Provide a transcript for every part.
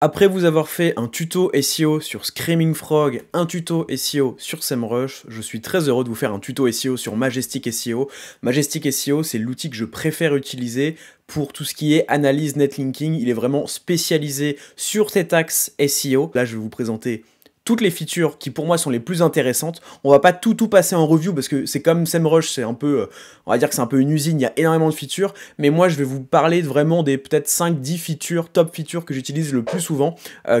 Après vous avoir fait un tuto SEO sur Screaming Frog, un tuto SEO sur SEMrush, je suis très heureux de vous faire un tuto SEO sur Majestic SEO. Majestic SEO, c'est l'outil que je préfère utiliser pour tout ce qui est analyse netlinking. Il est vraiment spécialisé sur cet axe SEO. Là, je vais vous présenter toutes les features qui pour moi sont les plus intéressantes. On va pas tout passer en review parce que c'est comme SEMrush, c'est un peu, on va dire que c'est un peu une usine, il y a énormément de features, mais moi je vais vous parler vraiment des peut-être 5-10 features, top features que j'utilise le plus souvent,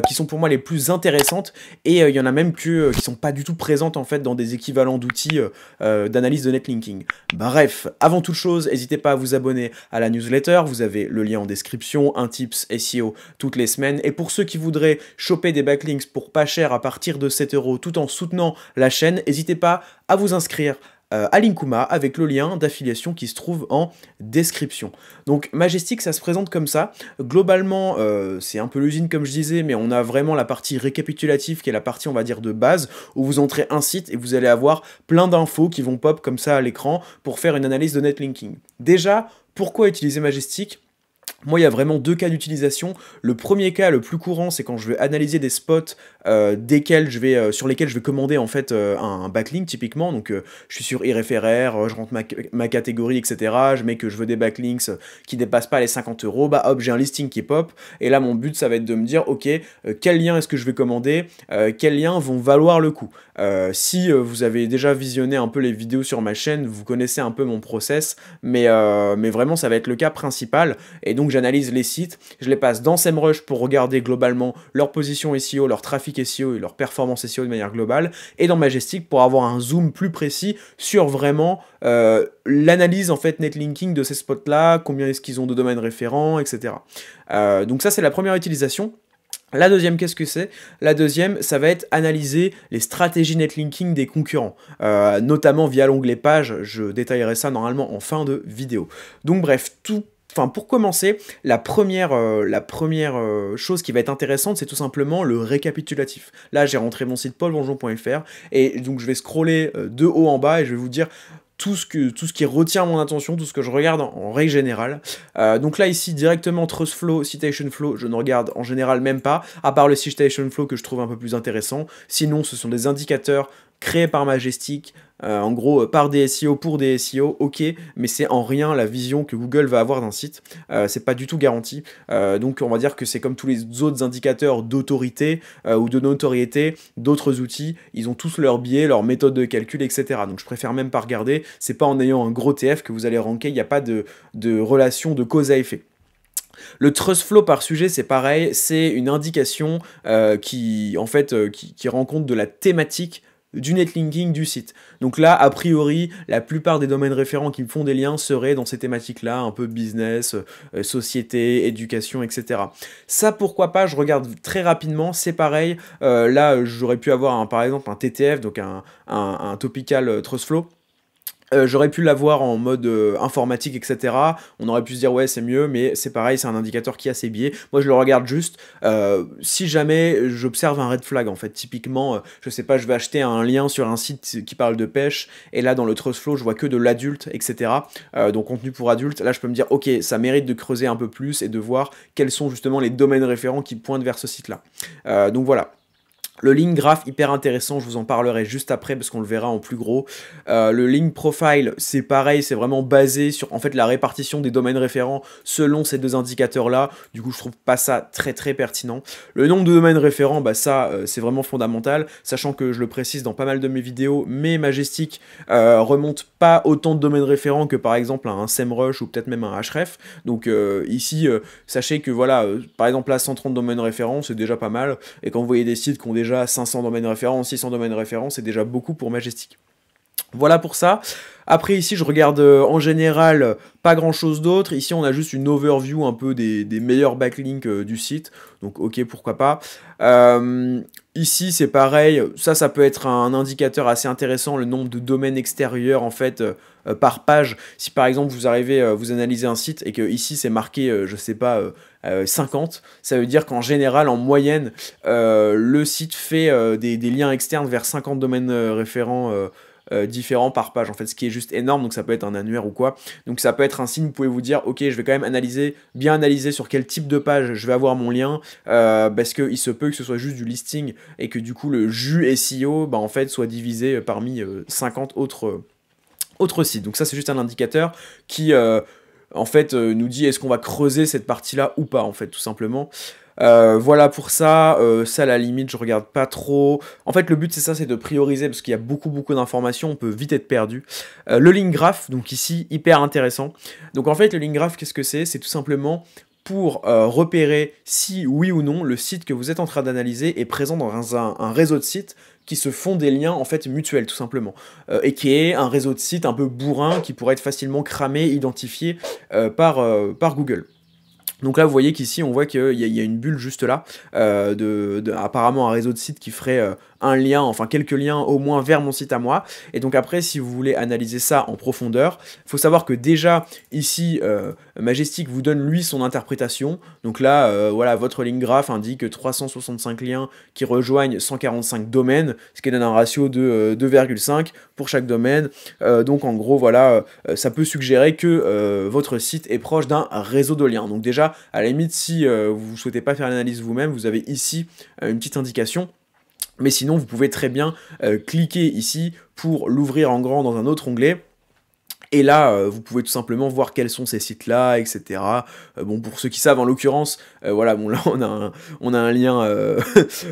qui sont pour moi les plus intéressantes, et il y en a même qui sont pas du tout présentes en fait dans des équivalents d'outils d'analyse de netlinking. Bref, avant toute chose, n'hésitez pas à vous abonner à la newsletter, vous avez le lien en description, un tips SEO toutes les semaines, et pour ceux qui voudraient choper des backlinks pour pas cher à partir de 7 € tout en soutenant la chaîne, n'hésitez pas à vous inscrire à Linkuma avec le lien d'affiliation qui se trouve en description. Donc Majestic, ça se présente comme ça. Globalement, c'est un peu l'usine comme je disais, mais on a vraiment la partie récapitulative qui est la partie on va dire de base, où vous entrez un site et vous allez avoir plein d'infos qui vont pop comme ça à l'écran pour faire une analyse de netlinking. Déjà, pourquoi utiliser Majestic ? Moi, il y a vraiment deux cas d'utilisation. Le premier cas, le plus courant, c'est quand je vais analyser des spots sur lesquels je vais commander en fait un backlink typiquement. Donc, je suis sur iReferrer, je rentre ma catégorie, etc. Je mets que je veux des backlinks qui dépassent pas les 50 €. Bah hop, j'ai un listing qui pop. Et là, mon but, ça va être de me dire, ok, quel lien est-ce que je vais commander, quels liens vont valoir le coup. Si vous avez déjà visionné un peu les vidéos sur ma chaîne, vous connaissez un peu mon process, mais vraiment, ça va être le cas principal. Et donc j'analyse les sites, je les passe dans SEMrush pour regarder globalement leur position SEO, leur trafic SEO et leur performance SEO de manière globale, et dans Majestic pour avoir un zoom plus précis sur vraiment l'analyse en fait netlinking de ces spots là, combien est-ce qu'ils ont de domaines référents, etc. Donc ça c'est la première utilisation. La deuxième, qu'est-ce que c'est? La deuxième, ça va être analyser les stratégies netlinking des concurrents, notamment via l'onglet page. Je détaillerai ça normalement en fin de vidéo. Donc bref, pour commencer, la première chose qui va être intéressante, c'est tout simplement le récapitulatif. Là, j'ai rentré mon site paulbonjon.fr et donc je vais scroller de haut en bas et je vais vous dire tout ce qui retient mon attention, tout ce que je regarde en règle générale. Donc là, ici, directement, TrustFlow, Citation Flow, je ne regarde en général même pas, à part le Citation Flow que je trouve un peu plus intéressant. Sinon, ce sont des indicateurs créés par Majestic, en gros par des SEO pour des SEO, ok, mais c'est en rien la vision que Google va avoir d'un site, c'est pas du tout garanti, donc on va dire que c'est comme tous les autres indicateurs d'autorité ou de notoriété d'autres outils, ils ont tous leurs biais, leurs méthodes de calcul, etc. Donc je préfère même pas regarder, c'est pas en ayant un gros TF que vous allez ranker, il n'y a pas de relation de cause à effet. Le TrustFlow par sujet, c'est pareil, c'est une indication qui rend compte de la thématique du netlinking du site. Donc là, a priori, la plupart des domaines référents qui me font des liens seraient dans ces thématiques-là, un peu business, société, éducation, etc. Ça, pourquoi pas, je regarde très rapidement, c'est pareil. Là, j'aurais pu avoir par exemple un TTF, donc un Topical TrustFlow. J'aurais pu l'avoir en mode informatique, etc. On aurait pu se dire ouais c'est mieux, mais c'est pareil, c'est un indicateur qui a ses biais. Moi je le regarde juste si jamais j'observe un red flag en fait. Typiquement, je sais pas, je vais acheter un lien sur un site qui parle de pêche, et là dans le TrustFlow je vois que de l'adulte, etc. Donc contenu pour adultes, là je peux me dire ok, ça mérite de creuser un peu plus et de voir quels sont justement les domaines référents qui pointent vers ce site-là. Donc voilà. Le link graph, hyper intéressant, je vous en parlerai juste après parce qu'on le verra en plus gros. Le link profile, c'est pareil, c'est vraiment basé sur en fait la répartition des domaines référents selon ces deux indicateurs-là. Du coup, je trouve pas ça très pertinent. Le nombre de domaines référents, bah ça, c'est vraiment fondamental, sachant que je le précise dans pas mal de mes vidéos, mais Majestic remonte pas autant de domaines référents que par exemple un SEMrush ou peut-être même un Href. Donc ici, sachez que voilà, par exemple là, 130 domaines référents, c'est déjà pas mal. Et quand vous voyez des sites qui ont déjà 500 domaines référents, 600 domaines référents, c'est déjà beaucoup pour Majestic. Voilà pour ça. Après ici je regarde en général pas grand chose d'autre. Ici on a juste une overview un peu des meilleurs backlinks du site. Donc ok, pourquoi pas. Ici c'est pareil, ça peut être un indicateur assez intéressant, le nombre de domaines extérieurs en fait par page. Si par exemple vous arrivez, vous analysez un site et que ici c'est marqué, je sais pas, 50, ça veut dire qu'en général, en moyenne, le site fait des liens externes vers 50 domaines référents différents par page, en fait, ce qui est juste énorme, donc ça peut être un annuaire ou quoi. Donc ça peut être un signe, vous pouvez vous dire, ok, je vais quand même bien analyser sur quel type de page je vais avoir mon lien, parce qu'il se peut que ce soit juste du listing, et que du coup le jus SEO, bah, en fait, soit divisé parmi 50 autres sites. Donc ça, c'est juste un indicateur qui... en fait, nous dit est-ce qu'on va creuser cette partie-là ou pas, en fait, tout simplement. Voilà pour ça, ça à la limite je regarde pas trop. En fait le but c'est ça, c'est de prioriser parce qu'il y a beaucoup d'informations, on peut vite être perdu. Le link graph, donc ici hyper intéressant. Donc en fait le link graph qu'est-ce que c'est? C'est tout simplement pour repérer si oui ou non le site que vous êtes en train d'analyser est présent dans un réseau de sites qui se font des liens en fait mutuels tout simplement, et qui est un réseau de sites un peu bourrin qui pourrait être facilement cramé, identifié par Google. Donc là, vous voyez qu'ici, on voit qu'il y a une bulle juste là, apparemment un réseau de sites qui ferait un lien, enfin quelques liens au moins vers mon site à moi. Et donc après, si vous voulez analyser ça en profondeur, il faut savoir que déjà, ici, Majestic vous donne lui son interprétation. Donc là, voilà, votre link graph indique 365 liens qui rejoignent 145 domaines, ce qui donne un ratio de 2,5 pour chaque domaine. Donc en gros, voilà, ça peut suggérer que votre site est proche d'un réseau de liens. Donc déjà, à la limite, si vous ne souhaitez pas faire l'analyse vous-même, vous avez ici une petite indication. Mais sinon, vous pouvez très bien cliquer ici pour l'ouvrir en grand dans un autre onglet. Et là, vous pouvez tout simplement voir quels sont ces sites-là, etc. Bon, pour ceux qui savent, en l'occurrence, voilà, bon là, on a un lien,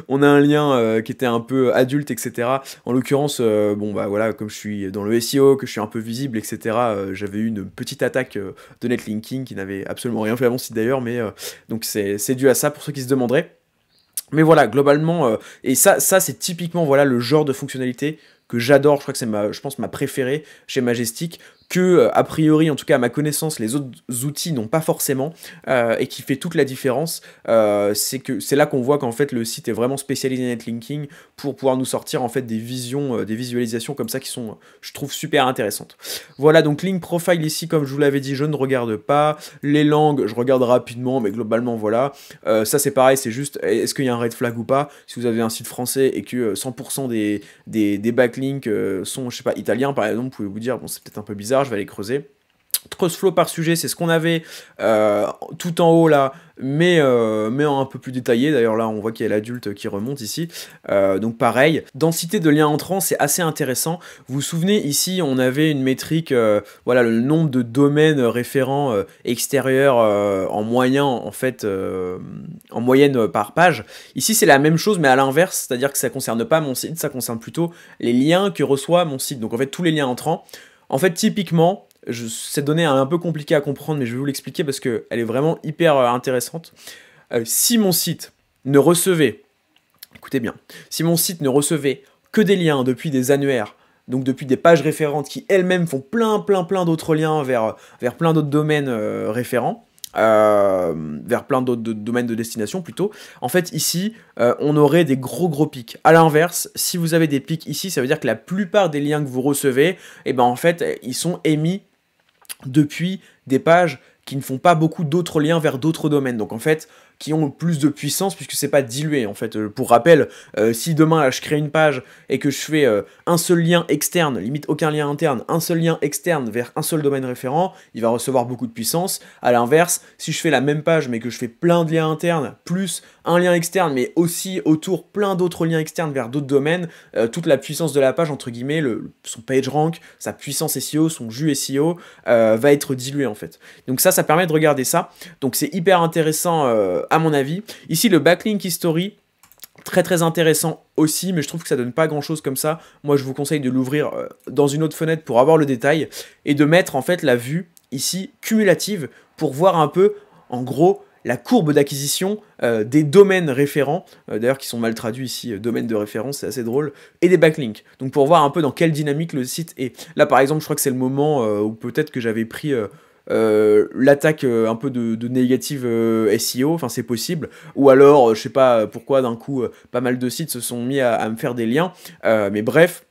on a un lien qui était un peu adulte, etc. En l'occurrence, bon bah voilà, comme je suis dans le SEO, que je suis un peu visible, etc. J'avais eu une petite attaque de netlinking qui n'avait absolument rien fait à mon site d'ailleurs, mais donc c'est dû à ça pour ceux qui se demanderaient. Mais voilà, globalement, et ça c'est typiquement voilà le genre de fonctionnalité que j'adore, je crois que c'est je pense ma préférée chez Majestic, que a priori, en tout cas à ma connaissance, les autres outils n'ont pas forcément, et qui fait toute la différence. C'est là qu'on voit qu'en fait le site est vraiment spécialisé netlinking pour pouvoir nous sortir en fait des visions, des visualisations comme ça qui sont, je trouve, super intéressantes. Voilà, donc link profile ici, comme je vous l'avais dit, je ne regarde pas. Les langues, je regarde rapidement, mais globalement voilà. Ça c'est pareil, c'est juste est-ce qu'il y a un red flag ou pas. Si vous avez un site français et que 100% des backlinks sont, je sais pas, italiens par exemple, vous pouvez vous dire bon c'est peut-être un peu bizarre, je vais aller creuser. Crossflow par sujet, c'est ce qu'on avait tout en haut là, mais en un peu plus détaillé. D'ailleurs là on voit qu'il y a l'adulte qui remonte ici, donc pareil. Densité de liens entrants, c'est assez intéressant. Vous vous souvenez ici on avait une métrique, voilà, le nombre de domaines référents extérieurs en moyen en fait, en moyenne par page. Ici c'est la même chose mais à l'inverse, c'est-à-dire que ça concerne pas mon site, ça concerne plutôt les liens que reçoit mon site. Donc en fait tous les liens entrants. En fait typiquement, cette donnée est un peu compliquée à comprendre, mais je vais vous l'expliquer parce qu'elle est vraiment hyper intéressante. Si mon site ne recevait, écoutez bien, si mon site ne recevait que des liens depuis des annuaires, donc depuis des pages référentes qui elles-mêmes font plein d'autres liens vers plein d'autres domaines référents, vers plein d'autres domaines de destination plutôt, en fait ici on aurait des gros pics. À l'inverse, si vous avez des pics ici, ça veut dire que la plupart des liens que vous recevez, et ben en fait ils sont émis depuis des pages qui ne font pas beaucoup d'autres liens vers d'autres domaines. Donc en fait, qui ont plus de puissance puisque c'est pas dilué en fait. Pour rappel, si demain là, je crée une page et que je fais un seul lien externe, limite aucun lien interne, un seul lien externe vers un seul domaine référent, il va recevoir beaucoup de puissance. À l'inverse, si je fais la même page mais que je fais plein de liens internes plus un lien externe mais aussi autour plein d'autres liens externes vers d'autres domaines, toute la puissance de la page entre guillemets, son page rank, sa puissance SEO, son jus SEO va être dilué en fait. Donc ça permet de regarder ça. Donc c'est hyper intéressant à mon avis. Ici le backlink history, très intéressant aussi, mais je trouve que ça donne pas grand chose comme ça. Moi je vous conseille de l'ouvrir dans une autre fenêtre pour avoir le détail et de mettre en fait la vue ici cumulative pour voir un peu en gros la courbe d'acquisition des domaines référents, d'ailleurs qui sont mal traduits ici, domaines de référence, c'est assez drôle, et des backlinks. Donc pour voir un peu dans quelle dynamique le site est. Là par exemple je crois que c'est le moment où peut-être que j'avais pris l'attaque un peu de négative SEO, enfin c'est possible, ou alors je sais pas pourquoi d'un coup pas mal de sites se sont mis à me faire des liens, mais bref,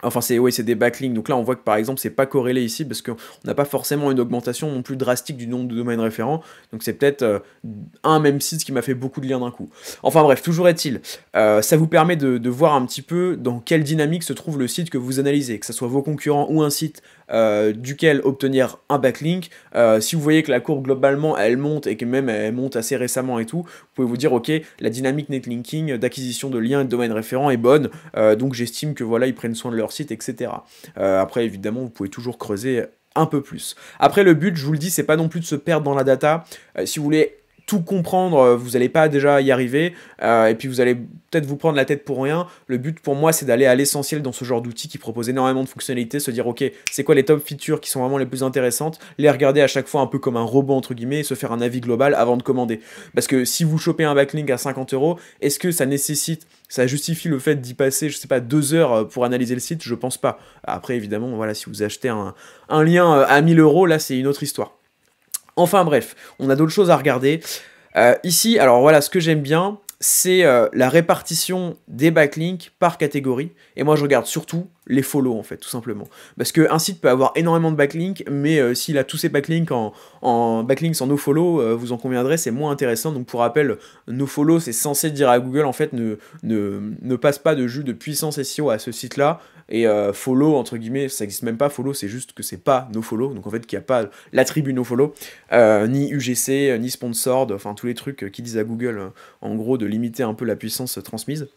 Enfin, c'est des backlinks. Donc là, on voit que par exemple, c'est pas corrélé ici parce qu'on n'a pas forcément une augmentation non plus drastique du nombre de domaines référents. Donc c'est peut-être un même site qui m'a fait beaucoup de liens d'un coup. Enfin bref, toujours est-il, ça vous permet de voir un petit peu dans quelle dynamique se trouve le site que vous analysez, que ce soit vos concurrents ou un site duquel obtenir un backlink. Si vous voyez que la courbe globalement elle monte et que même elle monte assez récemment et tout, vous pouvez vous dire ok, la dynamique netlinking d'acquisition de liens et de domaines référents est bonne, donc j'estime que voilà, ils prennent soin de leur site, etc. Après évidemment vous pouvez toujours creuser un peu plus. Après le but, je vous le dis, c'est pas non plus de se perdre dans la data. Si vous voulez tout comprendre, vous n'allez pas déjà y arriver, et puis vous allez peut-être vous prendre la tête pour rien. Le but pour moi, c'est d'aller à l'essentiel dans ce genre d'outils qui propose énormément de fonctionnalités, se dire ok, c'est quoi les top features qui sont vraiment les plus intéressantes, les regarder à chaque fois un peu comme un robot entre guillemets, et se faire un avis global avant de commander. Parce que si vous chopez un backlink à 50 €, est-ce que ça justifie le fait d'y passer, je sais pas, 2 heures pour analyser le site? Je pense pas. Après évidemment, voilà, si vous achetez un lien à 1000 €, là c'est une autre histoire. Enfin bref, on a d'autres choses à regarder. Ici, alors voilà, ce que j'aime bien, c'est la répartition des backlinks par catégorie. Et moi, je regarde surtout les follow, en fait, tout simplement. Parce qu'un site peut avoir énormément de backlinks, mais s'il a tous ses backlinks en backlinks en nofollow, vous en conviendrez, c'est moins intéressant. Donc pour rappel, nofollow, c'est censé dire à Google, en fait, ne passe pas de jus de puissance SEO à ce site-là. Et follow, entre guillemets, ça n'existe même pas, follow, c'est juste que c'est pas nofollow. Donc en fait, qu'il n'y a pas l'attribut nofollow, ni UGC, ni sponsored, enfin tous les trucs qui disent à Google, en gros, de limiter un peu la puissance transmise.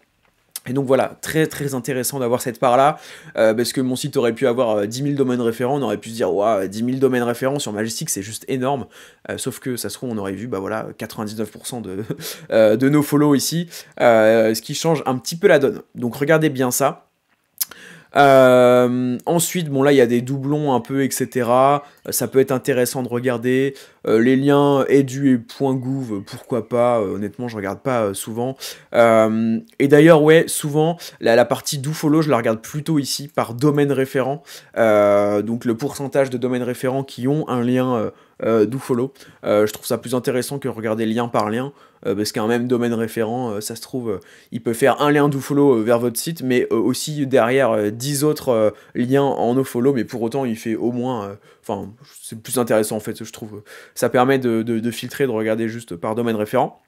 Et donc voilà, très très intéressant d'avoir cette part-là, parce que mon site aurait pu avoir 10 000 domaines référents, on aurait pu se dire, waouh, 10 000 domaines référents sur Majestic, c'est juste énorme, sauf que ça se trouve, on aurait vu, bah voilà, 99% de nos follow ici, ce qui change un petit peu la donne. Donc regardez bien ça. Ensuite, bon là il y a des doublons un peu, etc. Ça peut être intéressant de regarder. Les liens edu et .gouv, pourquoi pas, honnêtement je regarde pas souvent. Et d'ailleurs ouais, souvent la partie dofollow je la regarde plutôt ici par domaine référent. Donc le pourcentage de domaines référents qui ont un lien dofollow. Je trouve ça plus intéressant que regarder lien par lien. Parce qu'un même domaine référent, ça se trouve, il peut faire un lien dofollow vers votre site, mais aussi derrière 10 autres liens en nofollow, mais pour autant il fait au moins, enfin c'est plus intéressant en fait, je trouve. Ça permet de filtrer, de regarder juste par domaine référent.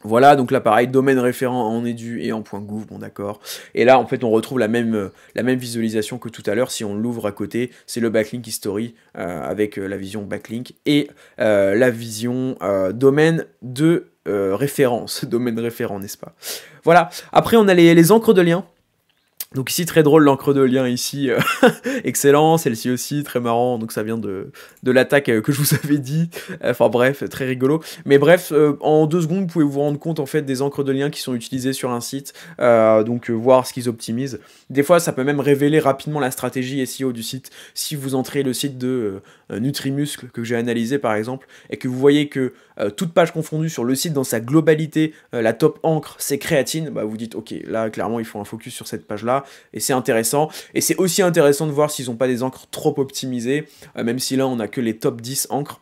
Voilà, donc là pareil, domaine référent en edu et en .gouv, bon d'accord. Et là en fait on retrouve la même visualisation que tout à l'heure, si on l'ouvre à côté, c'est le backlink history avec la vision backlink et la vision domaine de référence, domaine référent, n'est-ce pas? Voilà, après on a les encres de liens. Donc ici, très drôle, l'encre de lien ici, excellent, celle-ci aussi, très marrant, donc ça vient de l'attaque que je vous avais dit, enfin bref, très rigolo. Mais bref, en 2 secondes, vous pouvez vous rendre compte en fait des encres de liens qui sont utilisées sur un site, donc voir ce qu'ils optimisent. Des fois, ça peut même révéler rapidement la stratégie SEO du site. Si vous entrez le site de Nutrimuscle, que j'ai analysé par exemple, et que vous voyez que toute page confondue sur le site dans sa globalité, la top encre, c'est créatine, bah vous dites ok, là clairement il faut un focus sur cette page-là, et c'est intéressant. Et c'est aussi intéressant de voir s'ils n'ont pas des encres trop optimisées, même si là on n'a que les top 10 encres.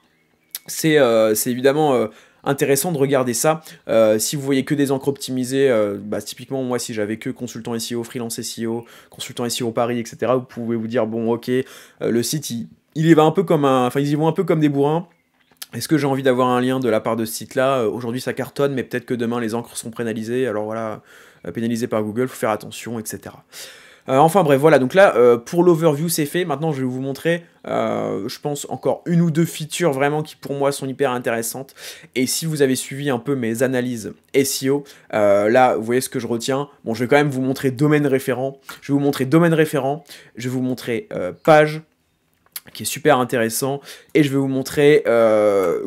C'est évidemment intéressant de regarder ça. Si vous voyez que des encres optimisées, bah, typiquement moi si j'avais que consultant SEO, freelance SEO, consultant SEO Paris, etc., vous pouvez vous dire bon ok, le site il y va un peu comme ils y vont un peu comme des bourrins. Est-ce que j'ai envie d'avoir un lien de la part de ce site-là? Aujourd'hui ça cartonne, mais peut-être que demain les encres seront pénalisées, alors voilà, pénalisées par Google, faut faire attention, etc. Enfin bref, voilà, donc là, pour l'overview c'est fait. Maintenant je vais vous montrer, je pense, encore une ou deux features vraiment qui pour moi sont hyper intéressantes. Et si vous avez suivi un peu mes analyses SEO, là vous voyez ce que je retiens. Bon, je vais quand même vous montrer domaine référent, je vais vous montrer domaine référent, je vais vous montrer page, qui est super intéressant, et je vais vous montrer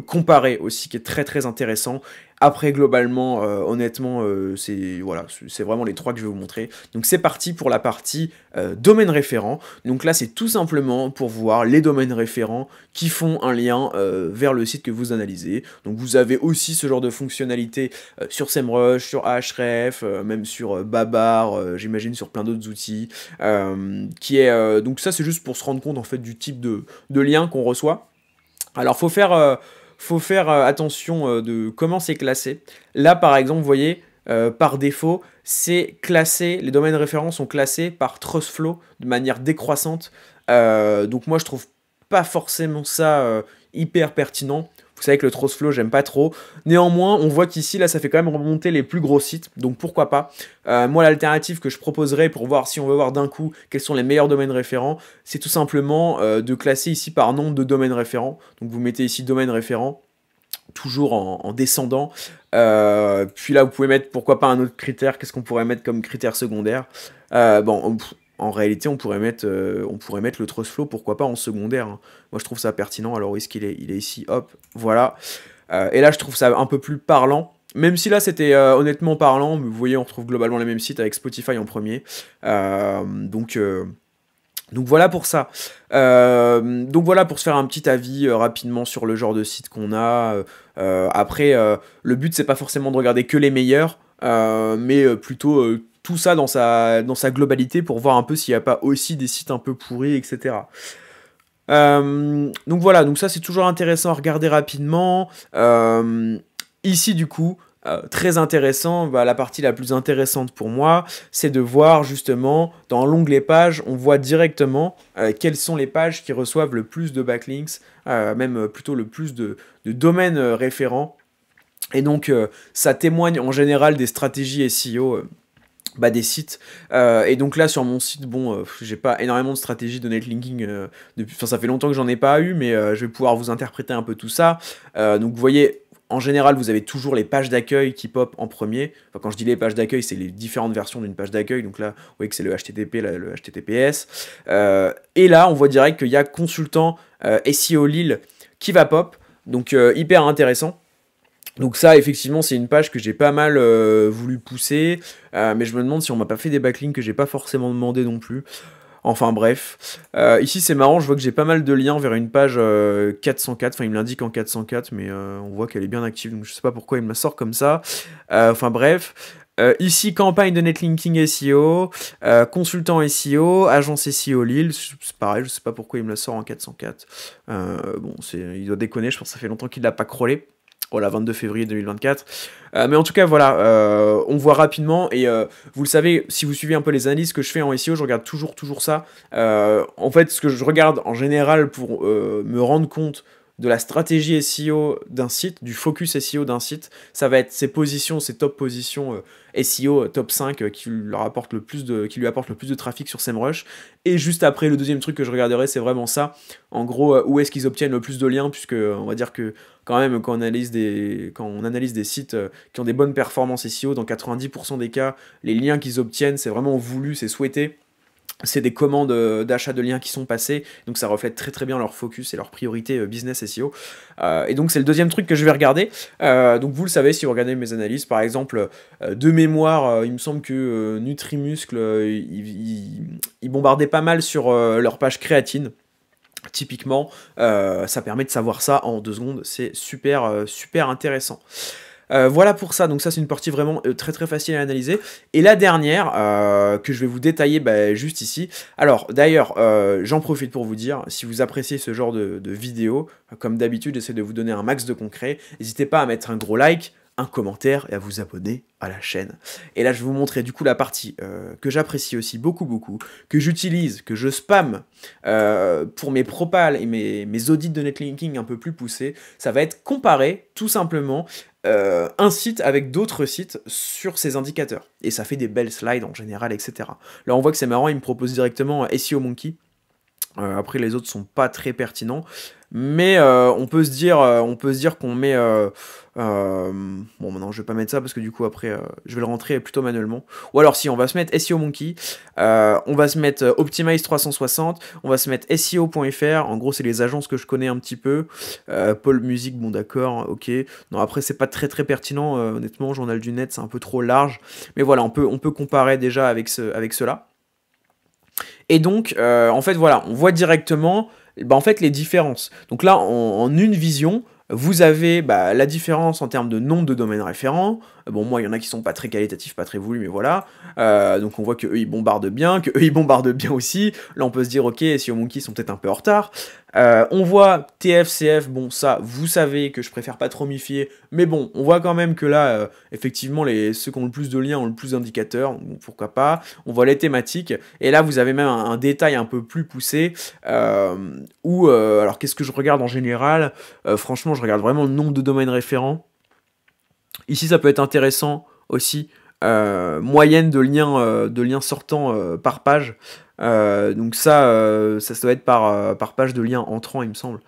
comparer aussi, qui est très très intéressant. Après globalement, honnêtement, c'est voilà, c'est vraiment les 3 que je vais vous montrer. Donc c'est parti pour la partie domaine référent. Donc là c'est tout simplement pour voir les domaines référents qui font un lien vers le site que vous analysez. Donc vous avez aussi ce genre de fonctionnalité sur SEMrush, sur Ahref, même sur Babar, j'imagine sur plein d'autres outils, qui est donc ça c'est juste pour se rendre compte en fait du type de lien qu'on reçoit. Alors faut faire attention de comment c'est classé. Là par exemple vous voyez par défaut, c'est classé, les domaines référents sont classés par TrustFlow de manière décroissante. Donc moi je trouve pas forcément ça hyper pertinent. Vous savez que le TrustFlow, j'aime pas trop. Néanmoins, on voit qu'ici, là, ça fait quand même remonter les plus gros sites. Donc pourquoi pas. Moi, l'alternative que je proposerais pour voir si on veut voir d'un coup quels sont les meilleurs domaines référents, c'est tout simplement de classer ici par nombre de domaines référents. Donc vous mettez ici domaine référent, toujours en descendant. Puis là, vous pouvez mettre pourquoi pas un autre critère. Qu'est-ce qu'on pourrait mettre comme critère secondaire? En réalité, on pourrait mettre le TrustFlow, pourquoi pas en secondaire, hein. Moi, je trouve ça pertinent. Alors, où est-ce qu'il est? Il est ici, hop, voilà. Et là, je trouve ça un peu plus parlant. Même si là, c'était honnêtement parlant, mais vous voyez, on retrouve globalement les mêmes sites avec Spotify en premier. Donc voilà pour ça. Donc voilà pour se faire un petit avis rapidement sur le genre de site qu'on a. Après, le but, c'est pas forcément de regarder que les meilleurs, mais plutôt tout ça dans sa globalité pour voir un peu s'il n'y a pas aussi des sites un peu pourris, etc. Donc voilà, donc ça c'est toujours intéressant à regarder rapidement. Ici du coup, très intéressant, la partie la plus intéressante pour moi, c'est de voir justement dans l'onglet pages, on voit directement quelles sont les pages qui reçoivent le plus de backlinks, même plutôt le plus de domaines référents. Et donc ça témoigne en général des stratégies SEO des sites. Et donc là sur mon site, bon, j'ai pas énormément de stratégie de netlinking depuis, enfin ça fait longtemps que j'en ai pas eu, mais je vais pouvoir vous interpréter un peu tout ça. Donc vous voyez, en général, vous avez toujours les pages d'accueil qui pop en premier. Enfin, quand je dis les pages d'accueil, c'est les différentes versions d'une page d'accueil. Donc là, vous voyez que c'est le HTTP, le HTTPS. Et là, on voit direct qu'il y a consultant SEO Lille qui va pop. Donc hyper intéressant. Donc ça, effectivement, c'est une page que j'ai pas mal voulu pousser, mais je me demande si on m'a pas fait des backlinks que j'ai pas forcément demandé non plus. Enfin bref. Ici, c'est marrant, je vois que j'ai pas mal de liens vers une page 404, enfin il me l'indique en 404, mais on voit qu'elle est bien active, donc je sais pas pourquoi il me la sort comme ça. Enfin bref. Ici, campagne de netlinking SEO, consultant SEO, agence SEO Lille, c'est pareil, je sais pas pourquoi il me la sort en 404. Bon, il doit déconner, je pense que ça fait longtemps qu'il l'a pas crawlé. Voilà, 22 février 2024. Mais en tout cas, voilà, on voit rapidement, et vous le savez, si vous suivez un peu les analyses que je fais en SEO, je regarde toujours ça. En fait, ce que je regarde en général pour me rendre compte de la stratégie SEO d'un site, du focus SEO d'un site, ça va être ses positions, ses top positions SEO top 5 qui lui apportent le plus de trafic sur SEMrush. Et juste après, le deuxième truc que je regarderai, c'est vraiment ça. En gros, où est-ce qu'ils obtiennent le plus de liens, puisque on va dire que quand même, quand on analyse des sites qui ont des bonnes performances SEO, dans 90% des cas, les liens qu'ils obtiennent, c'est vraiment voulu, c'est souhaité. C'est des commandes d'achat de liens qui sont passées, donc ça reflète très très bien leur focus et leur priorité business SEO. Et donc c'est le deuxième truc que je vais regarder. Donc vous le savez si vous regardez mes analyses, par exemple, de mémoire, il me semble que Nutrimuscle, ils bombardaient pas mal sur leur page créatine. Typiquement, ça permet de savoir ça en 2 secondes, c'est super, super intéressant. Voilà pour ça, donc ça c'est une partie vraiment très très facile à analyser. Et la dernière, que je vais vous détailler juste ici. Alors d'ailleurs, j'en profite pour vous dire, si vous appréciez ce genre de vidéo, comme d'habitude j'essaie de vous donner un max de concret, n'hésitez pas à mettre un gros like, un commentaire et à vous abonner à la chaîne. Et là je vais vous montrer du coup la partie que j'apprécie aussi beaucoup, que j'utilise, que je spam pour mes propals et mes audits de netlinking un peu plus poussés. Ça va être comparer tout simplement un site avec d'autres sites sur ces indicateurs. Et ça fait des belles slides en général, etc. Là on voit que c'est marrant, il me propose directement SEO Monkey. Après les autres sont pas très pertinents, mais on peut se dire qu'on met bon maintenant je vais pas mettre ça parce que du coup après je vais le rentrer plutôt manuellement, ou alors si on va se mettre SEO Monkey, on va se mettre Optimize 360, on va se mettre SEO.fr, en gros c'est les agences que je connais un petit peu, Paul Music, bon d'accord, ok, non après c'est pas très très pertinent, honnêtement, Journal du Net c'est un peu trop large, mais voilà, on peut comparer déjà avec cela. Et donc, en fait, voilà, on voit directement en fait, les différences. Donc là, en une vision, vous avez la différence en termes de nombre de domaines référents, Bon, moi, il y en a qui sont pas très qualitatifs, pas très voulus, mais voilà. Donc on voit qu'eux, ils bombardent bien, qu'eux, ils bombardent bien aussi. Là, on peut se dire, ok, SEO Monkey sont peut-être un peu en retard. On voit TFCF, bon, ça, vous savez que je préfère pas trop m'y fier, mais bon, on voit quand même que là, effectivement, ceux qui ont le plus de liens ont le plus d'indicateurs, donc pourquoi pas. On voit les thématiques, et là, vous avez même un détail un peu plus poussé, alors qu'est-ce que je regarde en général? Franchement, je regarde vraiment le nombre de domaines référents. Ici, ça peut être intéressant aussi. Moyenne de liens sortants par page. Donc ça doit être par page de liens entrants, il me semble.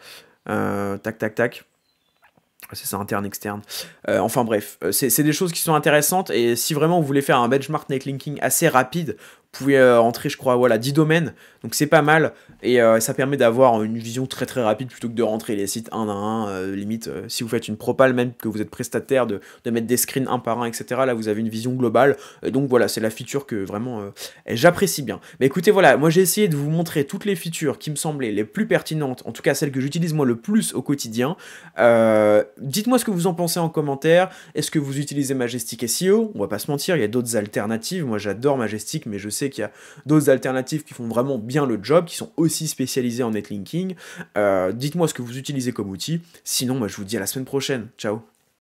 Tac, tac, tac. C'est ça, interne, externe. Enfin bref, c'est des choses qui sont intéressantes, et si vraiment vous voulez faire un benchmark netlinking assez rapide, vous pouvez entrer, je crois, voilà, 10 domaines, donc c'est pas mal, et ça permet d'avoir une vision très très rapide plutôt que de rentrer les sites un à un, limite, si vous faites une propale, même que vous êtes prestataire, de mettre des screens un par un, etc. Là, vous avez une vision globale, donc voilà, c'est la feature que vraiment j'apprécie bien. Mais écoutez, voilà, moi j'ai essayé de vous montrer toutes les features qui me semblaient les plus pertinentes, en tout cas celles que j'utilise moi le plus au quotidien. Dites-moi ce que vous en pensez en commentaire. Est-ce que vous utilisez Majestic SEO? On va pas se mentir, il y a d'autres alternatives. Moi j'adore Majestic, mais je sais qu'il y a d'autres alternatives qui font vraiment bien le job, qui sont aussi spécialisées en netlinking. Dites-moi ce que vous utilisez comme outil. Sinon, moi je vous dis à la semaine prochaine. Ciao.